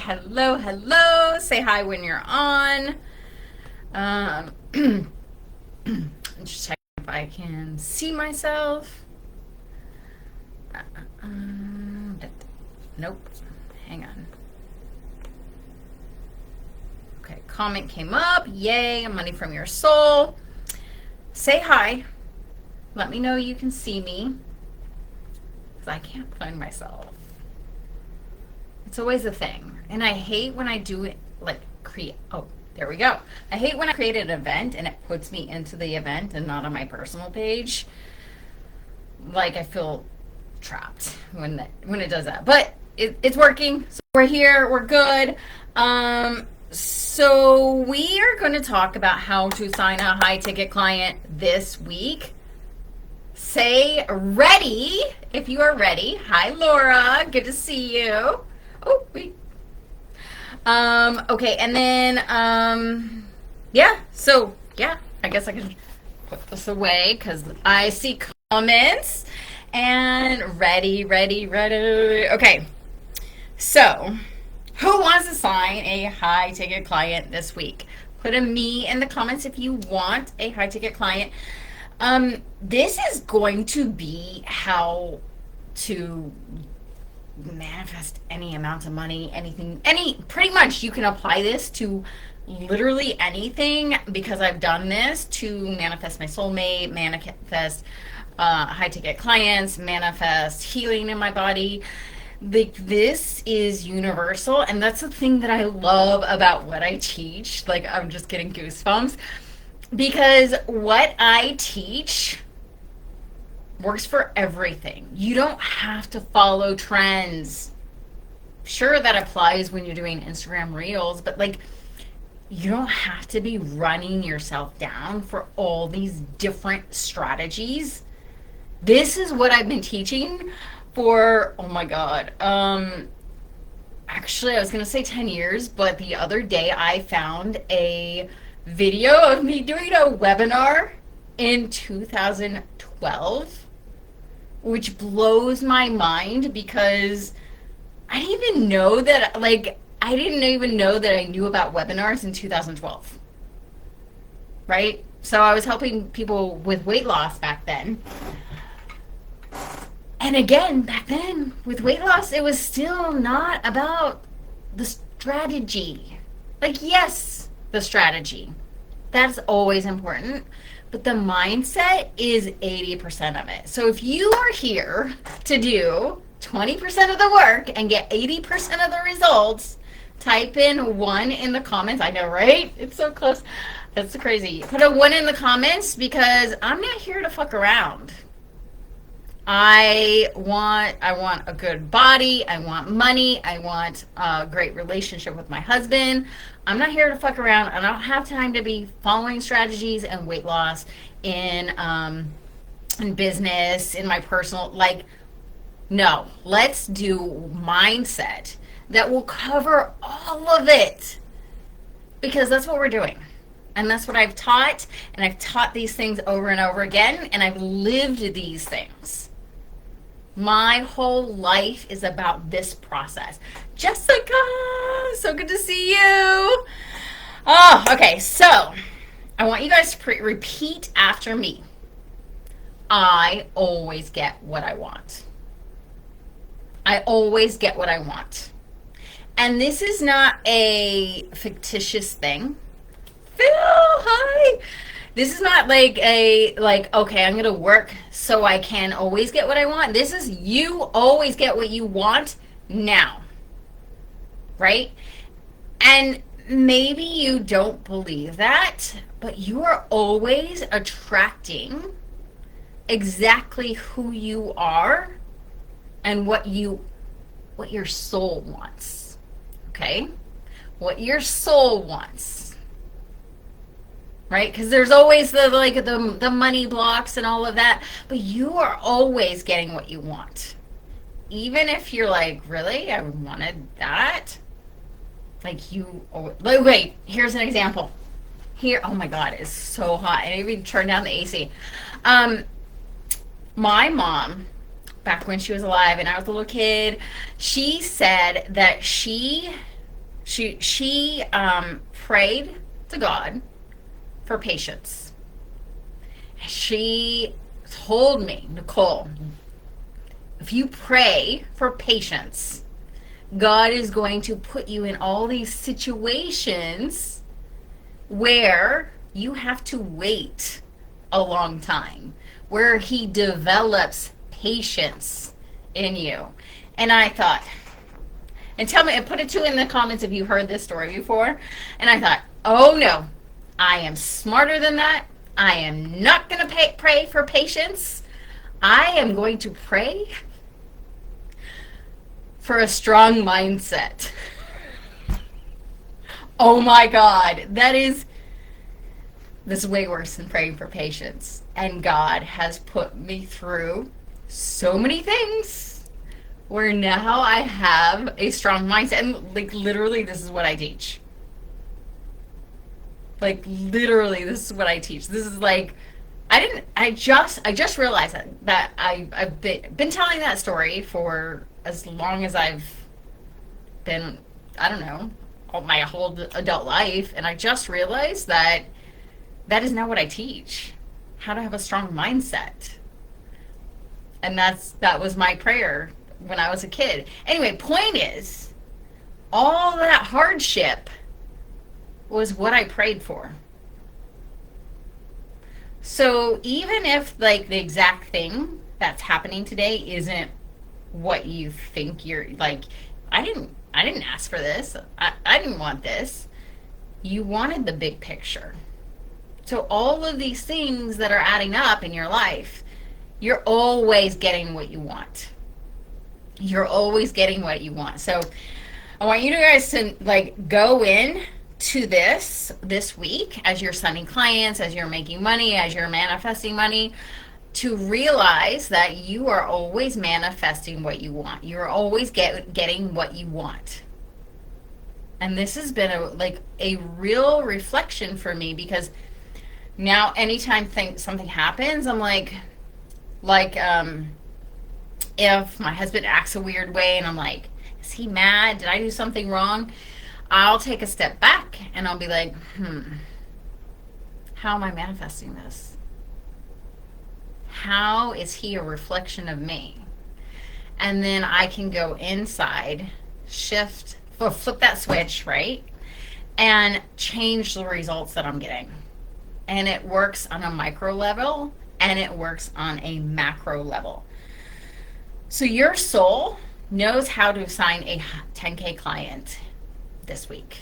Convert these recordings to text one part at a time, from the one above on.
Hello, hello. Say hi when you're on. Um, just check if I can see myself. Uh, uh, uh, nope. Hang on. Okay, comment came up. Yay, money from your soul. Say hi. Let me know you can see me. Because I can't find myself. It's always a thing. And I hate when I do it, like, there we go. I hate when I create an event and it puts me into the event and not on my personal page. Like, I feel trapped when it does that. But it's working. So we're here. We're good. So we are going to talk about how to sign a high-ticket client this week. Say ready if you are ready. Hi, Laura. Good to see you. Oh, wait. Okay, and then, I guess I can put this away because I see comments. And ready. Okay, so who wants to sign a high-ticket client this week? Put a me in the comments if you want a high-ticket client. This is going to be how to manifest any amount of money, pretty much you can apply this to literally anything because I've done this to manifest my soulmate, manifest high ticket clients, manifest healing in my body. Like, this is universal, and that's the thing that I love about what I teach. Like, I'm just getting goosebumps because what I teach works for everything. You don't have to follow trends. Sure, that applies when you're doing Instagram Reels, but like, you don't have to be running yourself down for all these different strategies. This is what I've been teaching for, oh my God, actually I was gonna say 10 years, but the other day I found a video of me doing a webinar in 2012, which blows my mind because I didn't even know that, I didn't even know that I knew about webinars in 2012, right? So I was helping people with weight loss back then. And again, back then, with weight loss, it was still not about the strategy. Like, yes, the strategy. That's always important. But the mindset is 80% of it. So if you are here to do 20% of the work and get 80% of the results, type in 1 in the comments. I know, right? It's so close. That's so crazy. Put a 1 in the comments because I'm not here to fuck around. I want a good body. I want money. I want a great relationship with my husband. I'm not here to fuck around. I don't have time to be following strategies and weight loss in business, in my personal, no. Let's do mindset that will cover all of it because that's what we're doing. And that's what I've taught, and I've taught these things over and over again, and I've lived these things. My whole life is about this process. Jessica, so good to see you. Oh, okay, so I want you guys to repeat after me. I always get what I want. I always get what I want. And this is not a fictitious thing. Phil, hi. This is not okay, I'm going to work so I can always get what I want. This is you always get what you want now. Right? And maybe you don't believe that, but you are always attracting exactly who you are and what your soul wants. Okay? What your soul wants. Right? Because there's always the money blocks and all of that, but you are always getting what you want. Even if you're like, really? I wanted that? Wait, here's an example. Here, oh my God, it's so hot. I didn't even turn down the AC. My mom, back when she was alive and I was a little kid, she said that she She prayed to God for patience. She told me, Nichole, if you pray for patience, God is going to put you in all these situations where you have to wait a long time, where He develops patience in you. And I thought, and tell me, and put it too in the comments if you heard this story before. And I thought, oh no, I am smarter than that. I am not going to pray for patience. I am going to pray for a strong mindset. Oh my God, this is way worse than praying for patience. And God has put me through so many things where now I have a strong mindset. And like literally, this is what I teach. Like literally, this is what I teach. This is like, I just realized that I've been telling that story for as long as I've been, I don't know, my whole adult life, and I just realized that is not what I teach. How to have a strong mindset. And that was my prayer when I was a kid. Anyway, point is, all that hardship was what I prayed for. So even if like the exact thing that's happening today isn't what you think you're like, I didn't ask for this. I didn't want this. You wanted the big picture. So all of these things that are adding up in your life, you're always getting what you want. You're always getting what you want. So I want you guys to like go in to this week as you're signing clients, as you're making money, as you're manifesting money, to realize that you are always manifesting what you want. You're always getting what you want. And this has been a real reflection for me, because now anytime something happens, I'm like if my husband acts a weird way and I'm like, is he mad? Did I do something wrong? I'll take a step back and I'll be like, how am I manifesting this? How is he a reflection of me? And then I can go inside, flip that switch, right? And change the results that I'm getting. And it works on a micro level and it works on a macro level. So your soul knows how to assign a 10K client this week.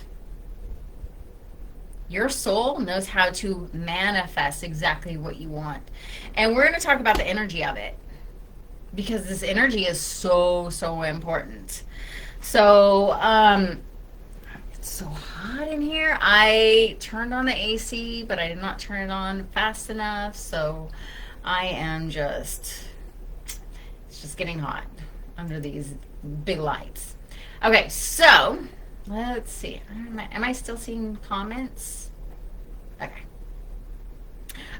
Your soul knows how to manifest exactly what you want. And we're going to talk about the energy of it, because this energy is so important. So, it's so hot in here. I turned on the AC, but I did not turn it on fast enough. So I am it's just getting hot under these big lights. Okay, so let's see. Am I still seeing comments? Okay.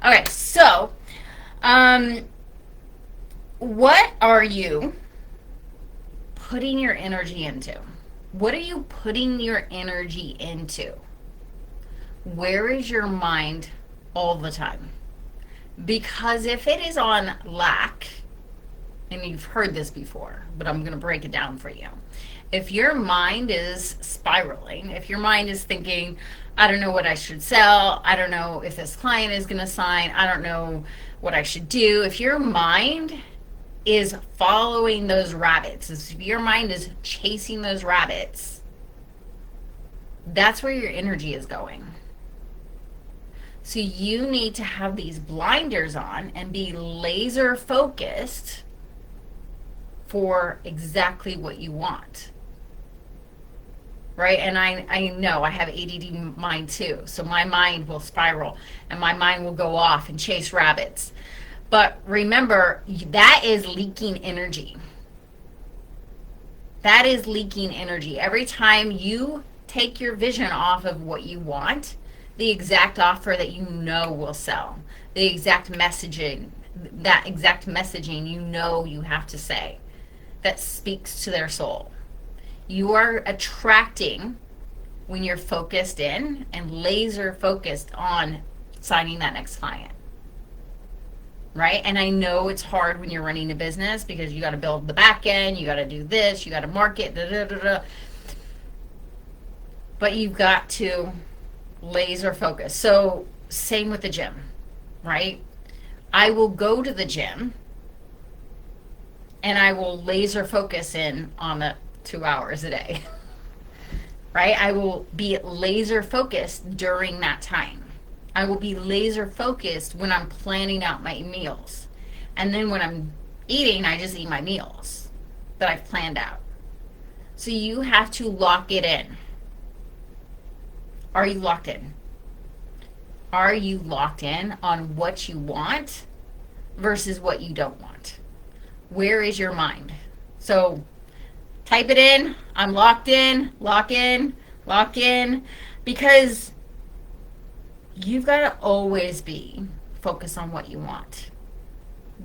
Okay, so what are you putting your energy into? What are you putting your energy into? Where is your mind all the time? Because if it is on lack, and you've heard this before, but I'm going to break it down for you. If your mind is spiraling, if your mind is thinking, I don't know what I should sell, I don't know if this client is going to sign, I don't know what I should do. If your mind is following those rabbits, if your mind is chasing those rabbits, that's where your energy is going. So you need to have these blinders on and be laser focused for exactly what you want. Right? And I know I have ADD mind too. So my mind will spiral and my mind will go off and chase rabbits. But remember, that is leaking energy. That is leaking energy. Every time you take your vision off of what you want, the exact offer that you know will sell, the exact messaging, that exact messaging you know you have to say that speaks to their soul. You are attracting when you're focused in and laser focused on signing that next client. Right? And I know it's hard when you're running a business because you got to build the back end, you got to do this, you got to market, da, da, da, da. But you've got to laser focus. So same with the gym, right? I will go to the gym and I will laser focus in on the 2 hours a day, right? I will be laser focused during that time. I will be laser focused when I'm planning out my meals. And then when I'm eating, I just eat my meals that I've planned out. So you have to lock it in. Are you locked in? Are you locked in on what you want versus what you don't want? Where is your mind? So type it in. I'm locked in, lock in, lock in, because you've got to always be focused on what you want.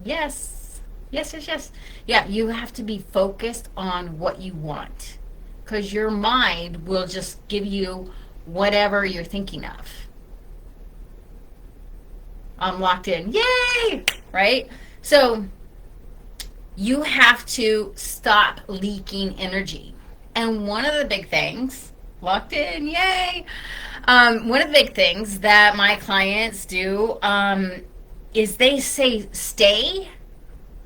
Yes. Yes, yes, yes. Yeah, you have to be focused on what you want because your mind will just give you whatever you're thinking of. I'm locked in. Yay! Right? So you have to stop leaking energy. And one of the big things, locked in, yay! One of the big things that my clients do is they say stay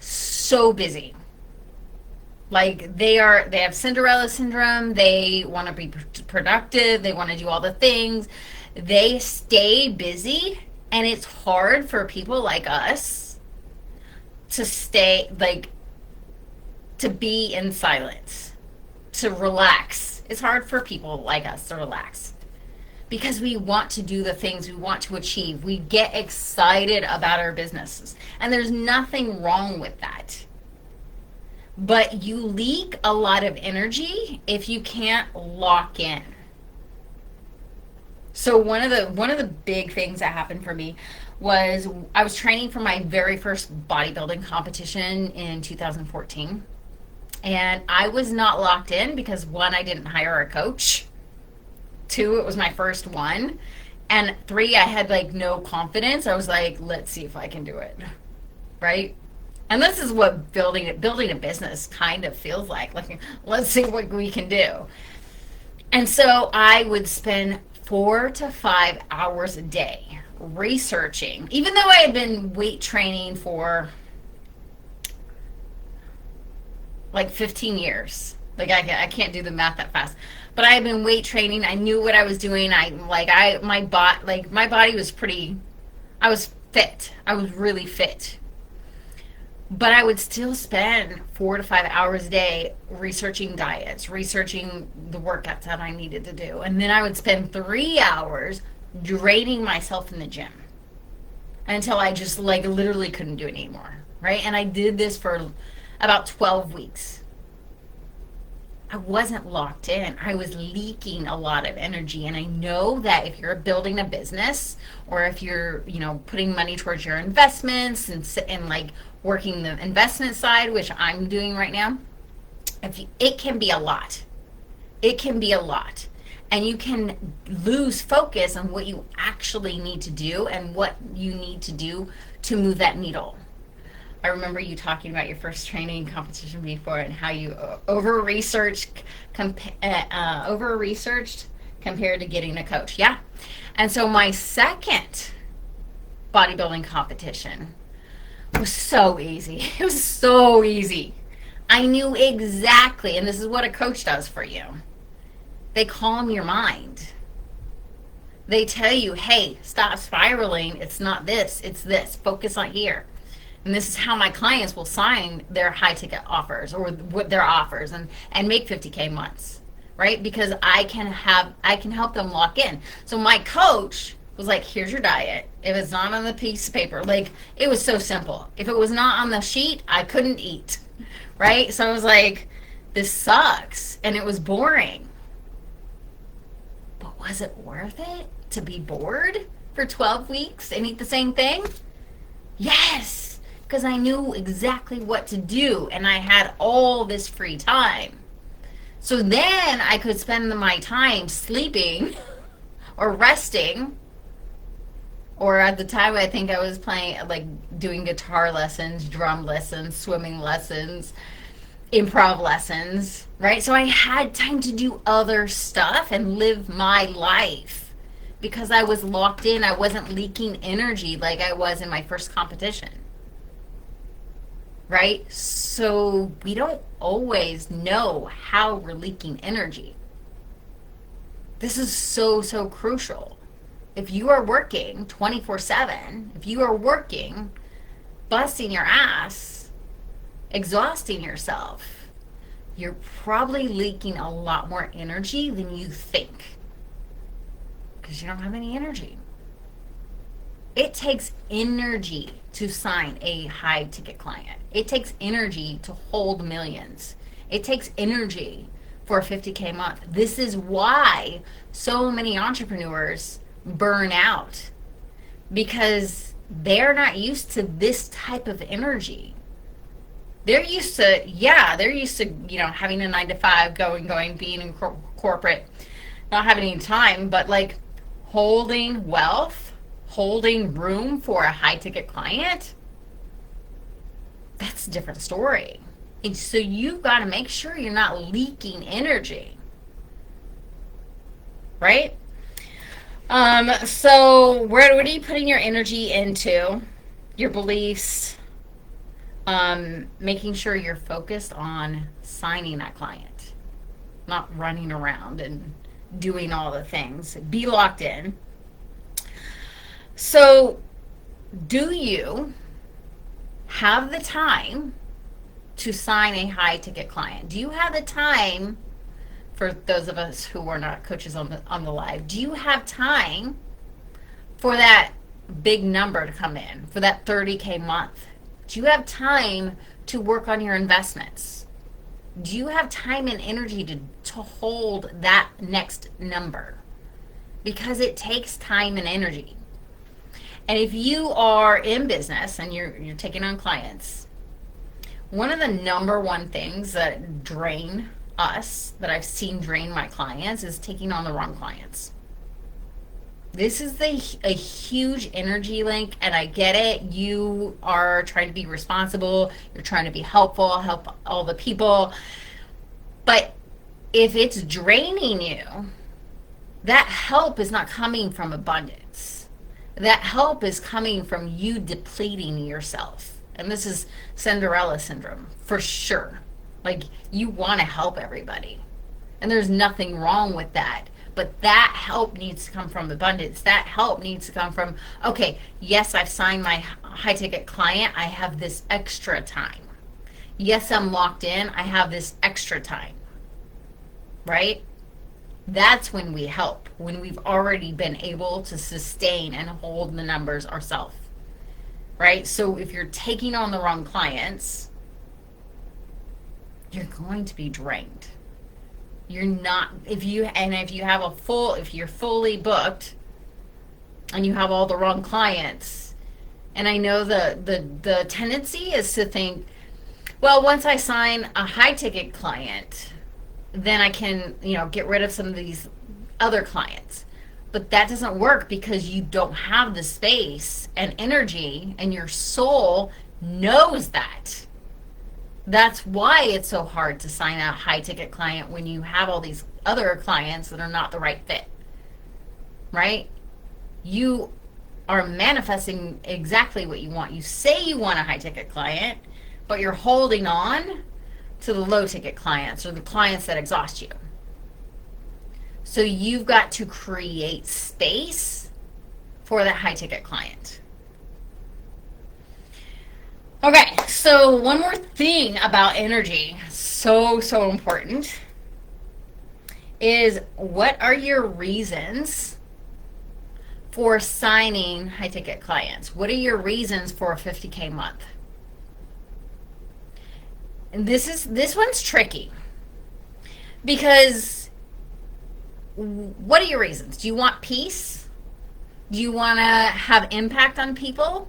so busy. Like they have Cinderella syndrome. They want to be productive. They want to do all the things. They stay busy, and it's hard for people like us to stay, like, to be in silence, to relax. It's hard for people like us to relax because we want to do the things we want to achieve. We get excited about our businesses, and there's nothing wrong with that. But you leak a lot of energy if you can't lock in. So one of the big things that happened for me was I was training for my very first bodybuilding competition in 2014. And I was not locked in because, one, I didn't hire a coach. Two, it was my first one. And three, I had like no confidence. I was like, let's see if I can do it. Right? And this is what building a business kind of feels like. Like, let's see what we can do. And so I would spend 4 to 5 hours a day researching, even though I had been weight training for like 15 years. Like I can't do the math that fast, but I had been weight training. I knew what I was doing. My body was pretty, I was fit. I was really fit. But I would still spend 4 to 5 hours a day researching diets, researching the workouts that I needed to do. And then I would spend 3 hours draining myself in the gym until I just like literally couldn't do it anymore, right? And I did this for about 12 weeks. I wasn't locked in. I was leaking a lot of energy. And I know that if you're building a business or if you're, putting money towards your investments and like working the investment side, which I'm doing right now, it can be a lot. It can be a lot. And you can lose focus on what you actually need to do and what you need to do to move that needle. I remember you talking about your first training competition before and how you over-researched compared to getting a coach. Yeah. And so my second bodybuilding competition was so easy. It was so easy. I knew exactly, and this is what a coach does for you. They calm your mind. They tell you, hey, stop spiraling. It's not this, it's this. Focus on here. And this is how my clients will sign their high ticket offers or what their offers and make 50K months, right? Because I can help them lock in. So my coach was like, here's your diet. If it's not on the piece of paper, like it was so simple. If it was not on the sheet, I couldn't eat, right? So I was like, this sucks. And it was boring. But was it worth it to be bored for 12 weeks and eat the same thing? Yes. Because I knew exactly what to do and I had all this free time. So then I could spend my time sleeping or resting, or at the time I think I was playing, like doing guitar lessons, drum lessons, swimming lessons, improv lessons, right? So I had time to do other stuff and live my life because I was locked in. I wasn't leaking energy like I was in my first competition, right? So we don't always know how we're leaking energy. This is so, so crucial. If you are working 24/7, if you are working, busting your ass, exhausting yourself, you're probably leaking a lot more energy than you think because you don't have any energy. It takes energy to sign a high ticket client. It takes energy to hold millions. It takes energy for a 50K month. This is why so many entrepreneurs burn out, because they're not used to this type of energy. They're used to, having a 9 to 5, going, being in corporate, not having any time, but like holding wealth, holding room for a high ticket client, that's a different story. And so you've got to make sure you're not leaking energy, right? So what are you putting your energy into? Your beliefs, making sure you're focused on signing that client, not running around and doing all the things. Be locked in. So do you have the time to sign a high ticket client? Do you have the time, for those of us who are not coaches on the live, do you have time for that big number to come in, for that 30K month? Do you have time to work on your investments? Do you have time and energy to hold that next number? Because it takes time and energy. And if you are in business and you're taking on clients, one of the number one things that drain us, that I've seen drain my clients, is taking on the wrong clients. This is a huge energy link, and I get it. You are trying to be responsible. You're trying to be helpful, help all the people. But if it's draining you, that help is not coming from abundance. That help is coming from you depleting yourself. And this is Cinderella syndrome, for sure. Like, you want to help everybody. And there's nothing wrong with that. But that help needs to come from abundance. That help needs to come from, okay, yes, I've signed my high ticket client. I have this extra time. Yes, I'm locked in. I have this extra time. Right? That's when we help, when we've already been able to sustain and hold the numbers ourselves. Right? So if you're taking on the wrong clients, you're going to be drained. You're not, if you're fully booked and you have all the wrong clients, and I know the tendency is to think, well, once I sign a high ticket client, then I can, get rid of some of these other clients. But that doesn't work, because you don't have the space and energy, and your soul knows that. That's why it's so hard to sign a high ticket client when you have all these other clients that are not the right fit, right? You are manifesting exactly what you want. You say you want a high ticket client, but you're holding on to the low ticket clients, or the clients that exhaust you. So you've got to create space for that high ticket client. Okay, so one more thing about energy, so important, is what are your reasons for signing high ticket clients? What are your reasons for a 50K month? And this one's tricky, because what are your reasons? Do you want peace? Do you want to have impact on people?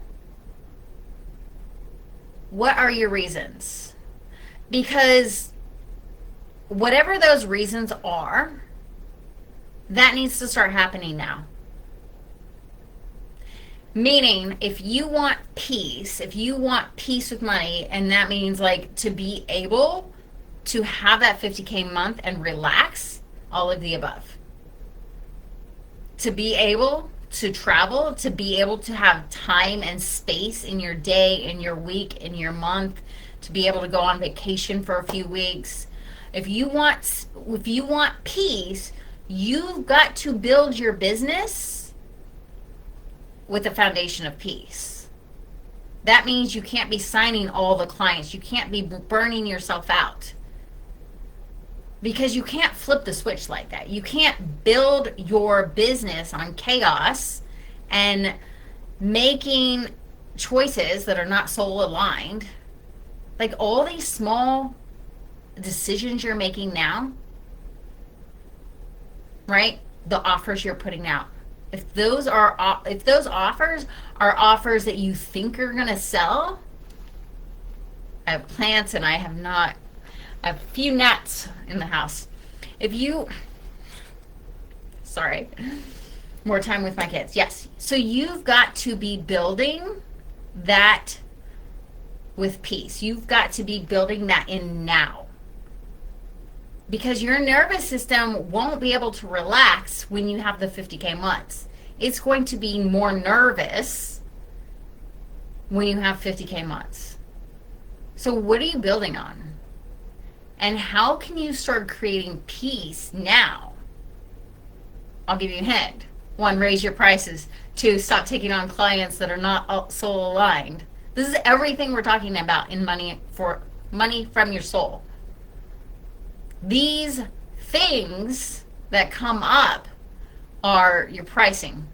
What are your reasons? Because whatever those reasons are, that needs to start happening now. Meaning, if you want peace with money, and that means like to be able to have that 50K month and relax, all of the above. To be able to travel, to be able to have time and space in your day, in your week, in your month, to be able to go on vacation for a few weeks. If you want peace, you've got to build your business with a foundation of peace. That means you can't be signing all the clients. You can't be burning yourself out. Because you can't flip the switch like that. You can't build your business on chaos and making choices that are not soul aligned. Like all these small decisions you're making now, right? The offers you're putting out. If those offers are offers that you think are going to sell, I have plants and I have a few gnats in the house. Sorry, more time with my kids. Yes. So you've got to be building that with peace. You've got to be building that in now. Because your nervous system won't be able to relax when you have the 50K months. It's going to be more nervous when you have 50K months. So what are you building on? And how can you start creating peace now? I'll give you a hint. 1, raise your prices. 2, stop taking on clients that are not soul aligned. This is everything we're talking about in money from your soul. These things that come up are your pricing.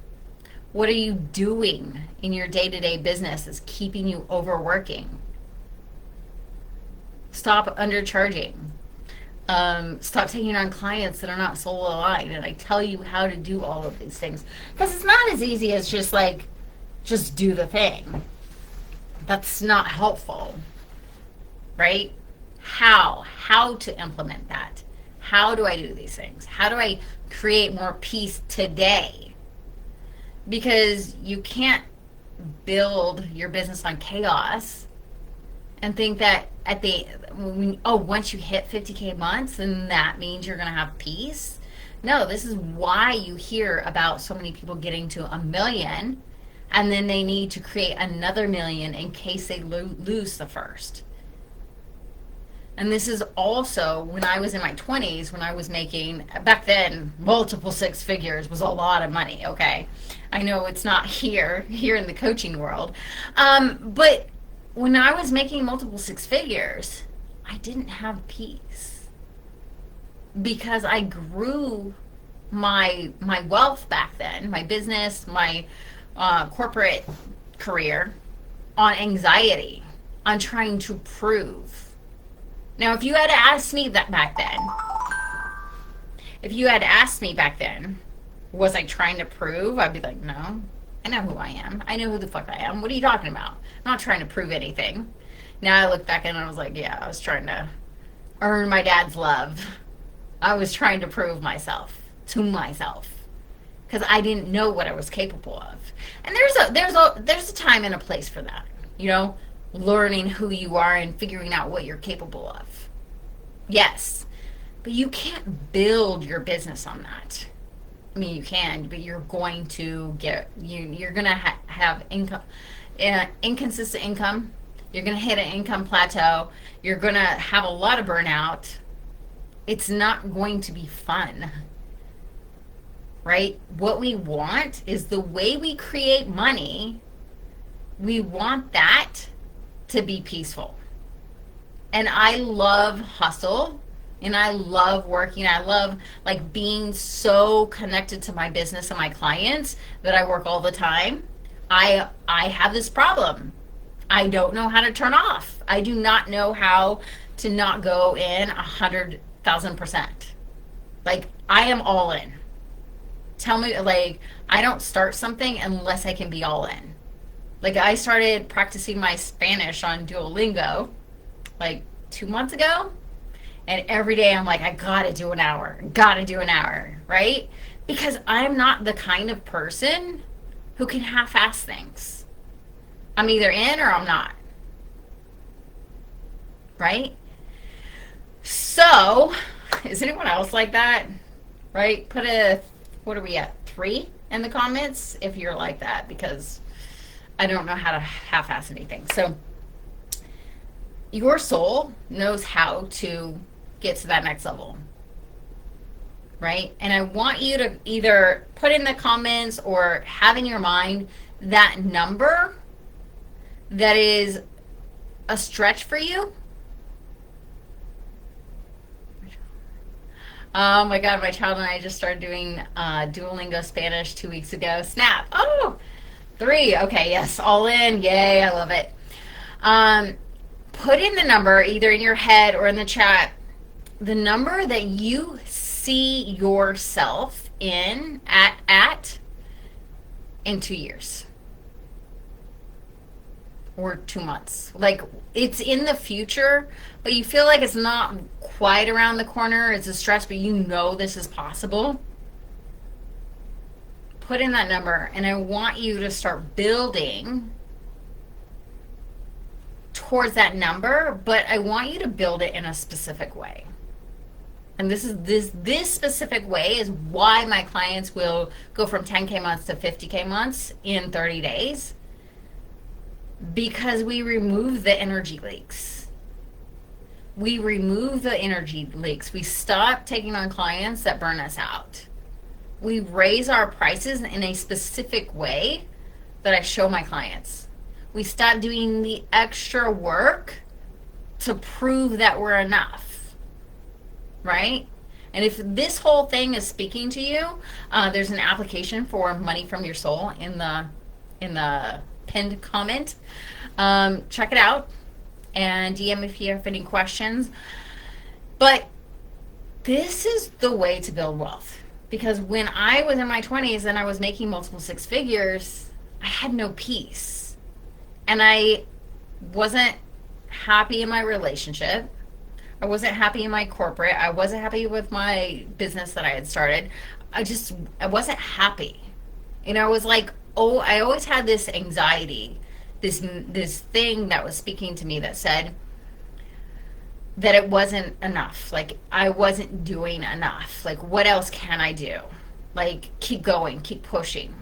What are you doing in your day-to-day business that's keeping you overworking? Stop undercharging. Stop taking on clients that are not soul aligned. And I tell you how to do all of these things. Because it's not as easy as just do the thing. That's not helpful. Right? How to implement that? How do I do these things? How do I create more peace today? Because you can't build your business on chaos and think that once you hit 50K months, then that means you're going to have peace. No, this is why you hear about so many people getting to 1 million, and then they need to create another 1 million in case they lose the first. And this is also when I was in my 20s, when I was making, back then, multiple 6 figures was a lot of money, okay? I know it's not here in the coaching world. But when I was making multiple 6 figures, I didn't have peace. Because I grew my wealth back then, my business, my corporate career, on anxiety, on trying to prove. Now, if you had asked me that back then, was I trying to prove? I'd be like, no. I know who I am. I know who the fuck I am. What are you talking about? I'm not trying to prove anything. Now I look back and I was like, yeah, I was trying to earn my dad's love. I was trying to prove myself to myself because I didn't know what I was capable of. And there's a time and a place for that, you know? Learning who you are and figuring out what you're capable of. Yes, but you can't build your business on that. I mean, you can, but you're going to you're going to have income, inconsistent income. You're going to hit an income plateau. You're going to have a lot of burnout. It's not going to be fun, right? What we want is the way we create money. We want that to be peaceful. And I love hustle and I love working. I love like being so connected to my business and my clients that I work all the time. I have this problem. I don't know how to turn off. I do not know how to not go in 100,000%. Like I am all in. Tell me, like, I don't start something unless I can be all in. Like I started practicing my Spanish on Duolingo like 2 months ago, And every day I'm like, I gotta do an hour, gotta do an hour, right? Because I'm not the kind of person who can half-ass things. I'm either in or I'm not, right? So, is anyone else like that? Right? Put a, what are we at, 3 in the comments if you're like that, because I don't know how to half-ass anything. So, your soul knows how to get to that next level, right? And I want you to either put in the comments or have in your mind that number that is a stretch for you. Oh my God, my child and I just started doing Duolingo Spanish 2 weeks ago. Snap. Oh, 3. Okay, yes, all in. Yay, I love it. Put in the number either in your head or in the chat, the number that you see yourself in in 2 years or 2 months. Like, it's in the future, but you feel like it's not quite around the corner. It's a stretch, but you know this is possible. Put in that number, and I want you to start building towards that number, but I want you to build it in a specific way. And this specific way is why my clients will go from 10K months to 50K months in 30 days, because we remove the energy leaks. We remove the energy leaks. We stop taking on clients that burn us out. We raise our prices in a specific way that I show my clients. We stop doing the extra work to prove that we're enough, right? And if this whole thing is speaking to you, there's an application for Money from Your Soul in the pinned comment. Check it out and DM if you have any questions. But this is the way to build wealth, because when I was in my 20s and I was making multiple 6 figures, I had no peace. And I wasn't happy in my relationship. I wasn't happy in my corporate. I wasn't happy with my business that I had started. I wasn't happy. You know, I was like, oh, I always had this anxiety, this thing that was speaking to me that said that it wasn't enough. Like, I wasn't doing enough. Like, what else can I do? Like, keep going, keep pushing.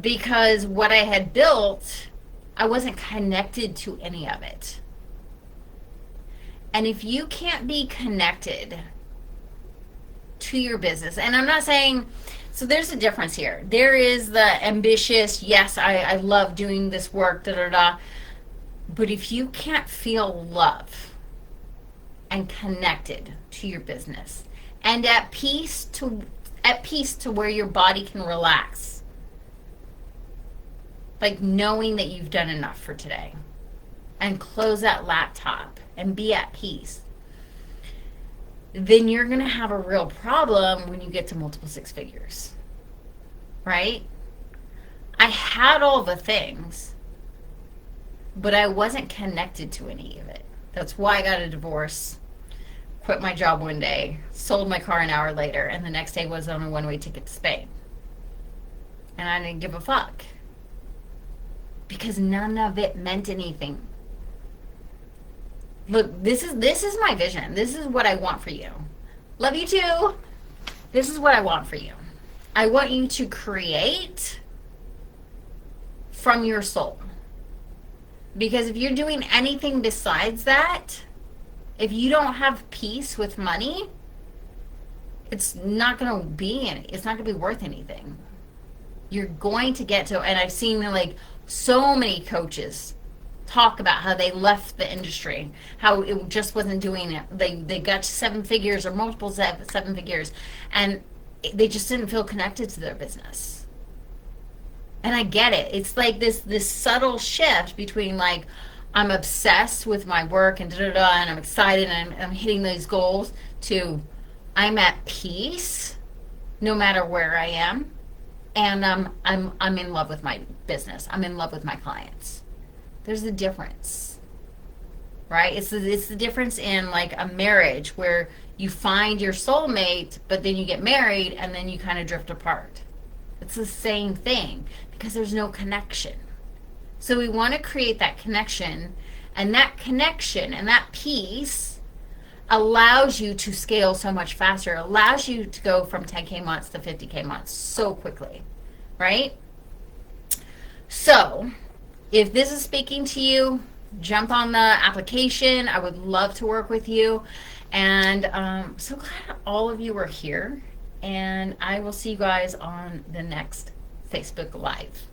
Because what I had built, I wasn't connected to any of it. And if you can't be connected to your business, and I'm not saying, so there's a difference here. There is the ambitious, yes, I love doing this work, da da da. But if you can't feel love and connected to your business and at peace to where your body can relax, like knowing that you've done enough for today, and close that laptop and be at peace, then you're going to have a real problem when you get to multiple 6 figures, right? I had all the things, but I wasn't connected to any of it. That's why I got a divorce, quit my job one day, sold my car an hour later, and the next day was on a one-way ticket to Spain. And I didn't give a fuck, because none of it meant anything. Look, this is my vision. This is what I want for you. Love you too. This is what I want for you. I want you to create from your soul. Because if you're doing anything besides that, if you don't have peace with money, it's not going to be it's not going to be worth anything. You're going to get to, and I've seen like so many coaches talk about how they left the industry, how it just wasn't doing it. They got to 7 figures or multiple 7 figures, and they just didn't feel connected to their business. And I get it. It's like this subtle shift between like, I'm obsessed with my work and and I'm excited and I'm hitting those goals, to I'm at peace no matter where I am, and I'm in love with my business. I'm in love with my clients. There's a difference. right? It's the difference in like a marriage where you find your soulmate, but then you get married and then you kind of drift apart. It's the same thing because there's no connection. So we want to create that connection, and that piece allows you to scale so much faster. It allows you to go from 10K months to 50K months so quickly, right? So if this is speaking to you, jump on the application. I would love to work with you. And so glad all of you are here. And I will see you guys on the next Facebook Live.